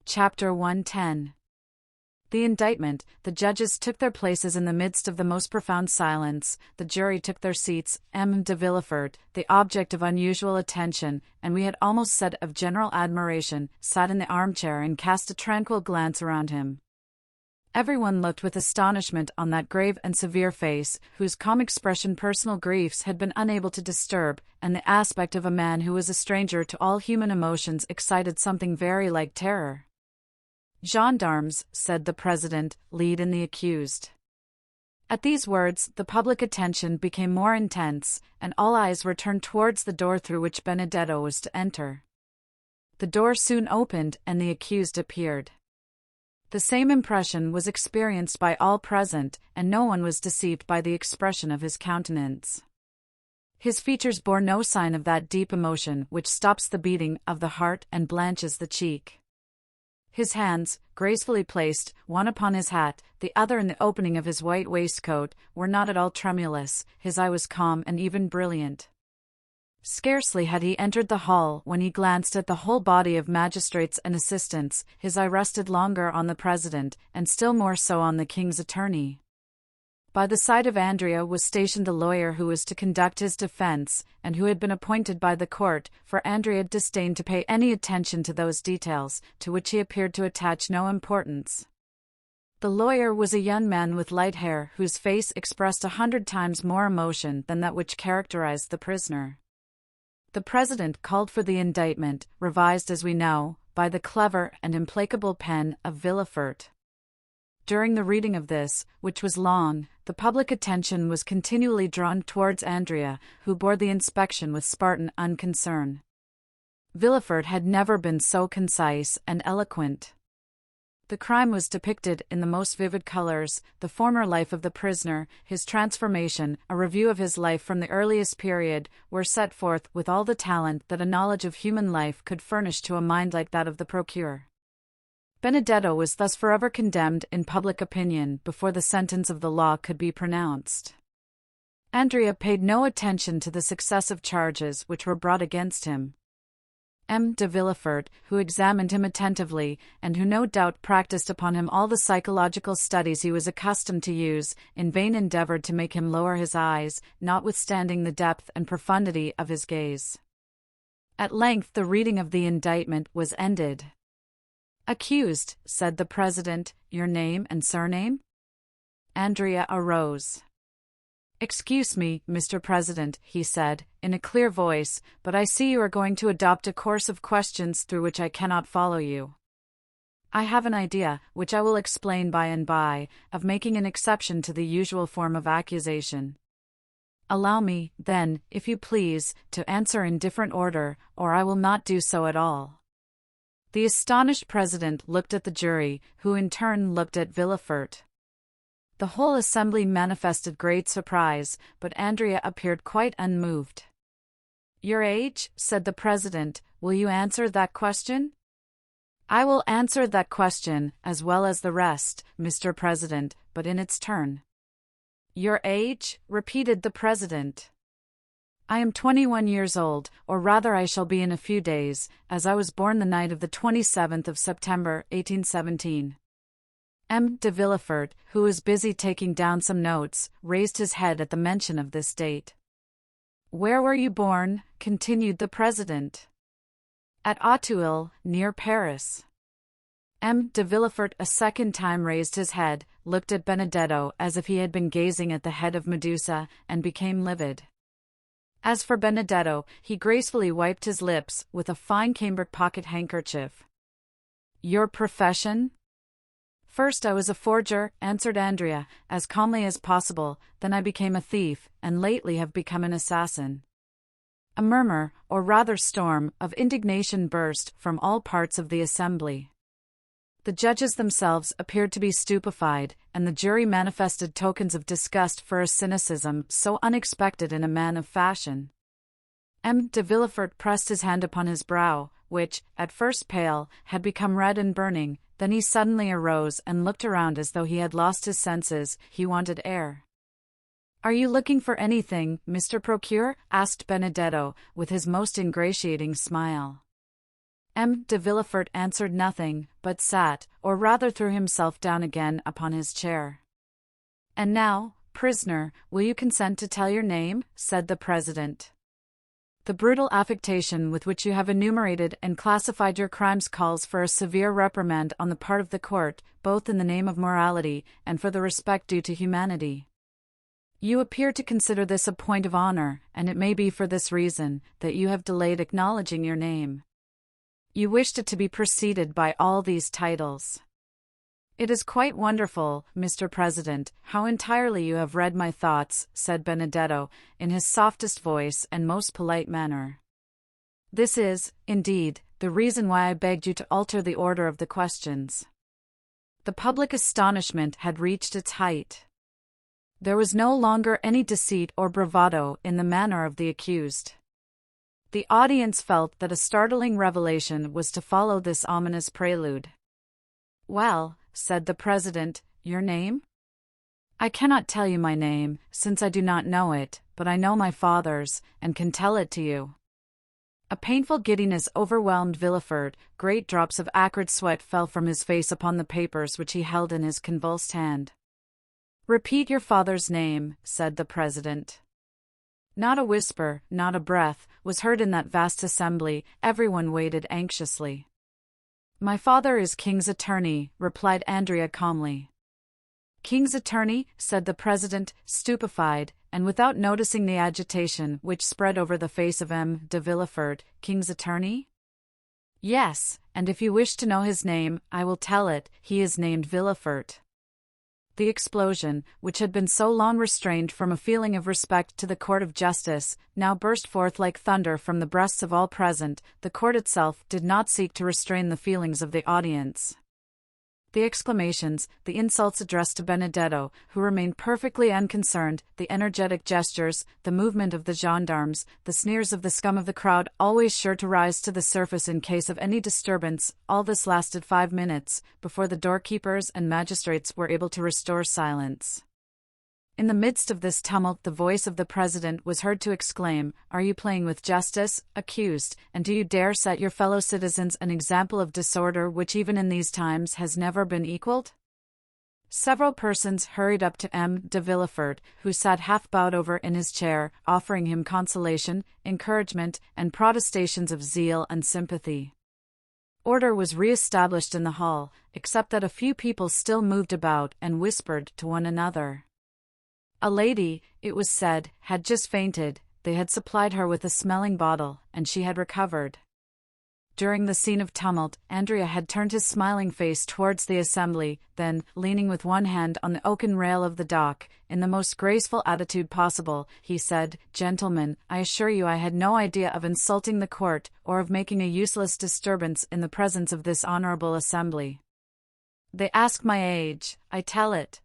Chapter 110. The indictment. The judges took their places in the midst of the most profound silence. The jury took their seats. M. de Villefort, the object of unusual attention, and we had almost said of general admiration, sat in the armchair and cast a tranquil glance around him. Everyone looked with astonishment on that grave and severe face, whose calm expression personal griefs had been unable to disturb, and the aspect of a man who was a stranger to all human emotions excited something very like terror. "Gendarmes," said the president, "lead in the accused." At these words, the public attention became more intense, and all eyes were turned towards the door through which Benedetto was to enter. The door soon opened, and the accused appeared. The same impression was experienced by all present, and no one was deceived by the expression of his countenance. His features bore no sign of that deep emotion which stops the beating of the heart and blanches the cheek. His hands, gracefully placed, one upon his hat, the other in the opening of his white waistcoat, were not at all tremulous. His eye was calm and even brilliant. Scarcely had he entered the hall when he glanced at the whole body of magistrates and assistants. His eye rested longer on the president, and still more so on the king's attorney. By the side of Andrea was stationed the lawyer who was to conduct his defense, and who had been appointed by the court, for Andrea disdained to pay any attention to those details, to which he appeared to attach no importance. The lawyer was a young man with light hair, whose face expressed 100 times more emotion than that which characterized the prisoner. The president called for the indictment, revised as we know, by the clever and implacable pen of Villefort. During the reading of this, which was long, the public attention was continually drawn towards Andrea, who bore the inspection with Spartan unconcern. Villefort had never been so concise and eloquent. The crime was depicted in the most vivid colors, the former life of the prisoner, his transformation, a review of his life from the earliest period, were set forth with all the talent that a knowledge of human life could furnish to a mind like that of the procureur. Benedetto was thus forever condemned in public opinion before the sentence of the law could be pronounced. Andrea paid no attention to the successive charges which were brought against him. M. de Villefort, who examined him attentively, and who no doubt practiced upon him all the psychological studies he was accustomed to use, in vain endeavored to make him lower his eyes, notwithstanding the depth and profundity of his gaze. At length the reading of the indictment was ended. "Accused," said the president, "your name and surname?" Andrea arose. "Excuse me, Mr. President," he said, in a clear voice, "but I see you are going to adopt a course of questions through which I cannot follow you. I have an idea, which I will explain by and by, of making an exception to the usual form of accusation. Allow me, then, if you please, to answer in different order, or I will not do so at all." The astonished president looked at the jury, who in turn looked at Villefort. The whole assembly manifested great surprise, but Andrea appeared quite unmoved. "Your age?" said the president. "Will you answer that question?" "I will answer that question, as well as the rest, Mr. President, but in its turn." "Your age?" repeated the president. "I am 21 years old, or rather I shall be in a few days, as I was born the night of the 27th of September, 1817. M. de Villefort, who was busy taking down some notes, raised his head at the mention of this date. "Where were you born?" continued the president. "At Auteuil, near Paris." M. de Villefort a second time raised his head, looked at Benedetto as if he had been gazing at the head of Medusa, and became livid. As for Benedetto, he gracefully wiped his lips with a fine cambric pocket-handkerchief. "Your profession?" "First I was a forger," answered Andrea, as calmly as possible, "then I became a thief, and lately have become an assassin." A murmur, or rather storm, of indignation burst from all parts of the assembly. The judges themselves appeared to be stupefied, and the jury manifested tokens of disgust for a cynicism so unexpected in a man of fashion. M. de Villefort pressed his hand upon his brow, which, at first pale, had become red and burning. Then he suddenly arose and looked around as though he had lost his senses. He wanted air. "Are you looking for anything, Mr. Procureur?" asked Benedetto, with his most ingratiating smile. M. de Villefort answered nothing, but sat, or rather threw himself down again upon his chair. "And now, prisoner, will you consent to tell your name?" said the president. "The brutal affectation with which you have enumerated and classified your crimes calls for a severe reprimand on the part of the court, both in the name of morality and for the respect due to humanity. You appear to consider this a point of honor, and it may be for this reason that you have delayed acknowledging your name. You wished it to be preceded by all these titles. It is quite wonderful, Mr. President, how entirely you have read my thoughts," said Benedetto, in his softest voice and most polite manner. "This is, indeed, the reason why I begged you to alter the order of the questions." The public astonishment had reached its height. There was no longer any deceit or bravado in the manner of the accused. The audience felt that a startling revelation was to follow this ominous prelude. "Well," said the president, "your name?" "I cannot tell you my name, since I do not know it, but I know my father's, and can tell it to you." A painful giddiness overwhelmed Villefort. Great drops of acrid sweat fell from his face upon the papers which he held in his convulsed hand. "Repeat your father's name," said the president. Not a whisper, not a breath, was heard in that vast assembly. Everyone waited anxiously. "My father is King's attorney," replied Andrea calmly. "King's attorney?" said the president, stupefied, and without noticing the agitation which spread over the face of M. de Villefort. "King's attorney?" "Yes, and if you wish to know his name, I will tell it. He is named Villefort." The explosion, which had been so long restrained from a feeling of respect to the court of justice, now burst forth like thunder from the breasts of all present. The court itself did not seek to restrain the feelings of the audience. The exclamations, the insults addressed to Benedetto, who remained perfectly unconcerned, the energetic gestures, the movement of the gendarmes, the sneers of the scum of the crowd, always sure to rise to the surface in case of any disturbance, all this lasted 5 minutes, before the doorkeepers and magistrates were able to restore silence. In the midst of this tumult the voice of the president was heard to exclaim, "Are you playing with justice, accused, and do you dare set your fellow citizens an example of disorder which even in these times has never been equaled?" Several persons hurried up to M. de Villefort, who sat half bowed over in his chair, offering him consolation, encouragement, and protestations of zeal and sympathy. Order was re-established in the hall, except that a few people still moved about and whispered to one another. A lady, it was said, had just fainted. They had supplied her with a smelling bottle, and she had recovered. During the scene of tumult, Andrea had turned his smiling face towards the assembly, then, leaning with one hand on the oaken rail of the dock, in the most graceful attitude possible, he said, "Gentlemen, I assure you I had no idea of insulting the court, or of making a useless disturbance in the presence of this honorable assembly. They ask my age, I tell it.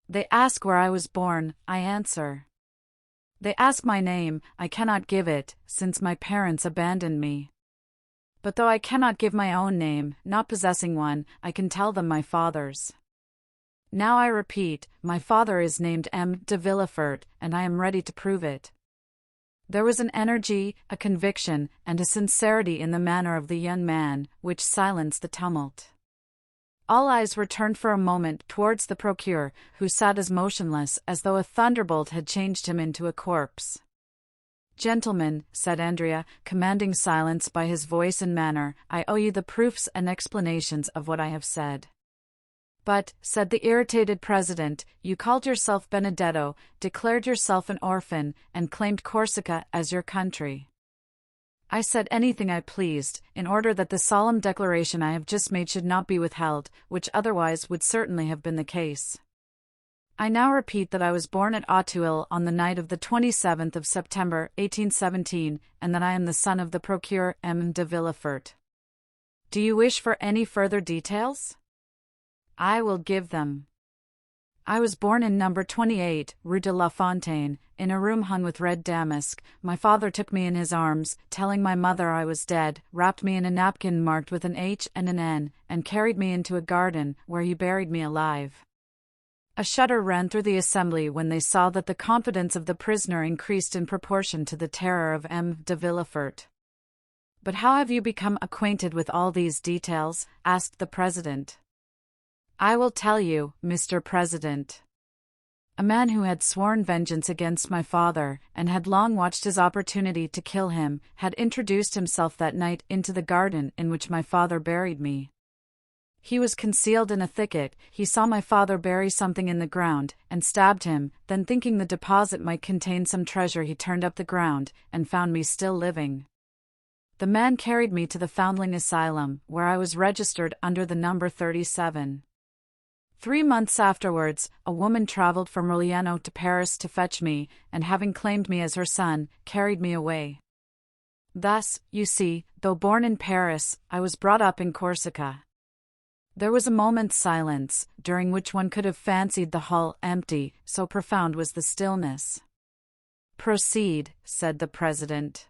They ask where I was born, I answer. They ask my name, I cannot give it, since my parents abandoned me. But though I cannot give my own name, not possessing one, I can tell them my father's. Now I repeat, my father is named M. de Villefort, and I am ready to prove it." There was an energy, a conviction, and a sincerity in the manner of the young man, which silenced the tumult. All eyes were turned for a moment towards the procureur, who sat as motionless as though a thunderbolt had changed him into a corpse. "Gentlemen," said Andrea, commanding silence by his voice and manner, "I owe you the proofs and explanations of what I have said." "But," said the irritated president, "you called yourself Benedetto, declared yourself an orphan, and claimed Corsica as your country." "I said anything I pleased, in order that the solemn declaration I have just made should not be withheld, which otherwise would certainly have been the case. I now repeat that I was born at Auteuil on the night of the 27th of September, 1817, and that I am the son of the procureur M. de Villefort. Do you wish for any further details? I will give them. I was born in number 28, Rue de la Fontaine, in a room hung with red damask. My father took me in his arms, telling my mother I was dead, wrapped me in a napkin marked with an H and an N, and carried me into a garden, where he buried me alive." A shudder ran through the assembly when they saw that the confidence of the prisoner increased in proportion to the terror of M. de Villefort. But how have you become acquainted with all these details? Asked the president. I will tell you, Mr. President. A man who had sworn vengeance against my father, and had long watched his opportunity to kill him, had introduced himself that night into the garden in which my father buried me. He was concealed in a thicket. He saw my father bury something in the ground, and stabbed him. Then, thinking the deposit might contain some treasure, he turned up the ground, and found me still living. The man carried me to the Foundling Asylum, where I was registered under the number 37. 3 months afterwards, a woman traveled from Roliano to Paris to fetch me, and having claimed me as her son, carried me away. Thus, you see, though born in Paris, I was brought up in Corsica. There was a moment's silence, during which one could have fancied the hall empty, so profound was the stillness. Proceed, said the president.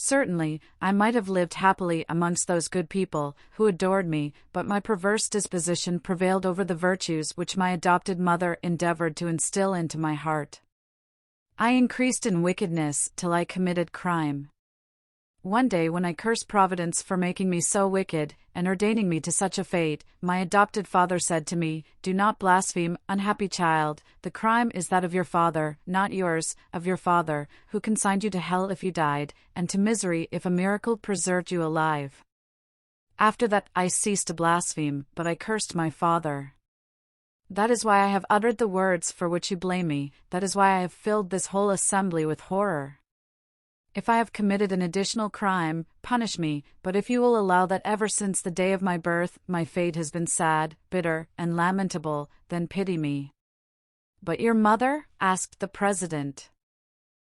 Certainly, I might have lived happily amongst those good people who adored me, but my perverse disposition prevailed over the virtues which my adopted mother endeavored to instill into my heart. I increased in wickedness till I committed crime. One day, when I cursed Providence for making me so wicked, and ordaining me to such a fate, my adopted father said to me, "Do not blaspheme, unhappy child. The crime is that of your father, not yours, of your father, who consigned you to hell if you died, and to misery if a miracle preserved you alive." After that, I ceased to blaspheme, but I cursed my father. That is why I have uttered the words for which you blame me. That is why I have filled this whole assembly with horror. If I have committed an additional crime, punish me, but if you will allow that ever since the day of my birth, my fate has been sad, bitter, and lamentable, then pity me. But your mother? Asked the president.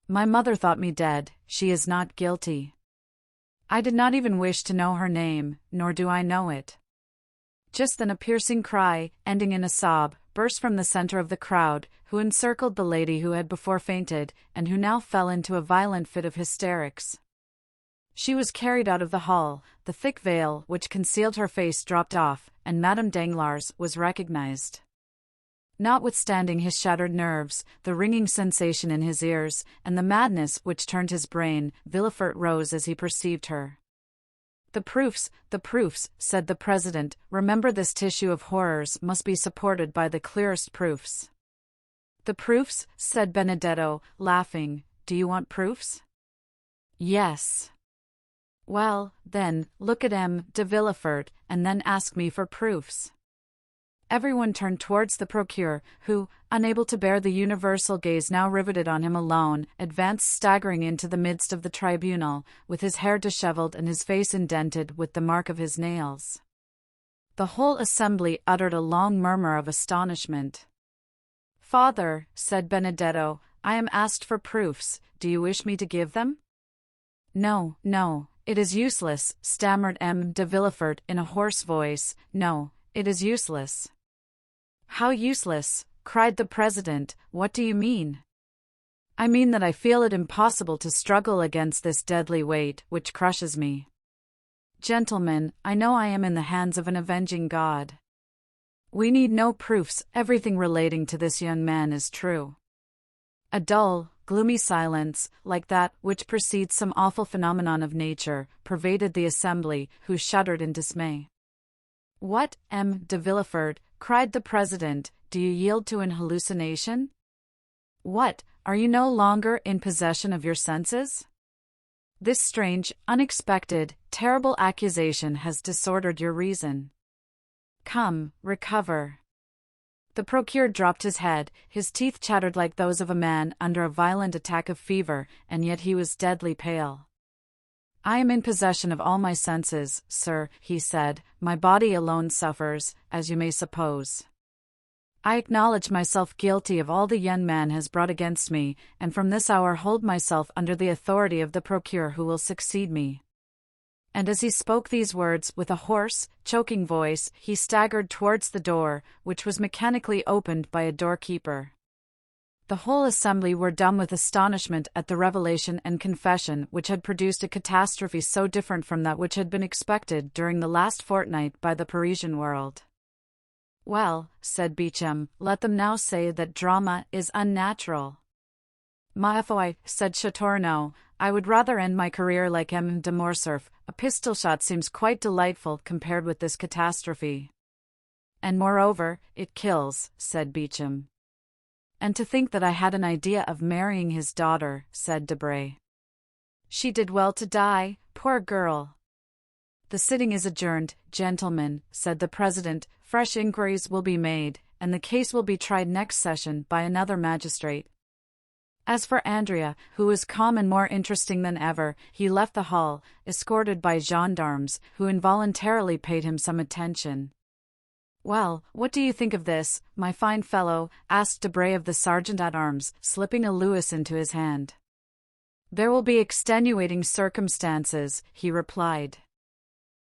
My mother thought me dead. She is not guilty. I did not even wish to know her name, nor do I know it. Just then a piercing cry, ending in a sob, burst from the center of the crowd, who encircled the lady who had before fainted, and who now fell into a violent fit of hysterics. She was carried out of the hall, the thick veil which concealed her face dropped off, and Madame Danglars was recognized. Notwithstanding his shattered nerves, the ringing sensation in his ears, and the madness which turned his brain, Villefort rose as he perceived her. The proofs, said the president. Remember, this tissue of horrors must be supported by the clearest proofs. The proofs, said Benedetto, laughing. Do you want proofs? Yes. Well, then, look at M. de Villefort, and then ask me for proofs. Everyone turned towards the procureur, who, unable to bear the universal gaze now riveted on him alone, advanced staggering into the midst of the tribunal, with his hair disheveled and his face indented with the mark of his nails. The whole assembly uttered a long murmur of astonishment. Father, said Benedetto, I am asked for proofs. Do you wish me to give them? No, it is useless, stammered M. de Villefort in a hoarse voice. No, it is useless. How useless? Cried the president. What do you mean? I mean that I feel it impossible to struggle against this deadly weight which crushes me. Gentlemen, I know I am in the hands of an avenging God. We need no proofs, everything relating to this young man is true. A dull, gloomy silence, like that which precedes some awful phenomenon of nature, pervaded the assembly, who shuddered in dismay. What, M. de Villefort, cried the president, do you yield to an hallucination? What, are you no longer in possession of your senses? This strange, unexpected, terrible accusation has disordered your reason. Come, recover. The procureur dropped his head, his teeth chattered like those of a man under a violent attack of fever, and yet he was deadly pale. I am in possession of all my senses, sir, he said. My body alone suffers, as you may suppose. I acknowledge myself guilty of all the young man has brought against me, and from this hour hold myself under the authority of the procureur who will succeed me. And as he spoke these words with a hoarse, choking voice, he staggered towards the door, which was mechanically opened by a doorkeeper. The whole assembly were dumb with astonishment at the revelation and confession which had produced a catastrophe so different from that which had been expected during the last fortnight by the Parisian world. Well, said Beauchamp, let them now say that drama is unnatural. Ma foi, said Châteaurenaud, I would rather end my career like M. de Morcerf. A pistol shot seems quite delightful compared with this catastrophe. And moreover, it kills, said Beauchamp. And to think that I had an idea of marrying his daughter, said Debray. She did well to die, poor girl. The sitting is adjourned, gentlemen, said the president. Fresh inquiries will be made, and the case will be tried next session by another magistrate. As for Andrea, who was calm and more interesting than ever, he left the hall, escorted by gendarmes, who involuntarily paid him some attention. "Well, what do you think of this, my fine fellow?" asked Debray of the sergeant-at-arms, slipping a louis into his hand. "There will be extenuating circumstances," he replied.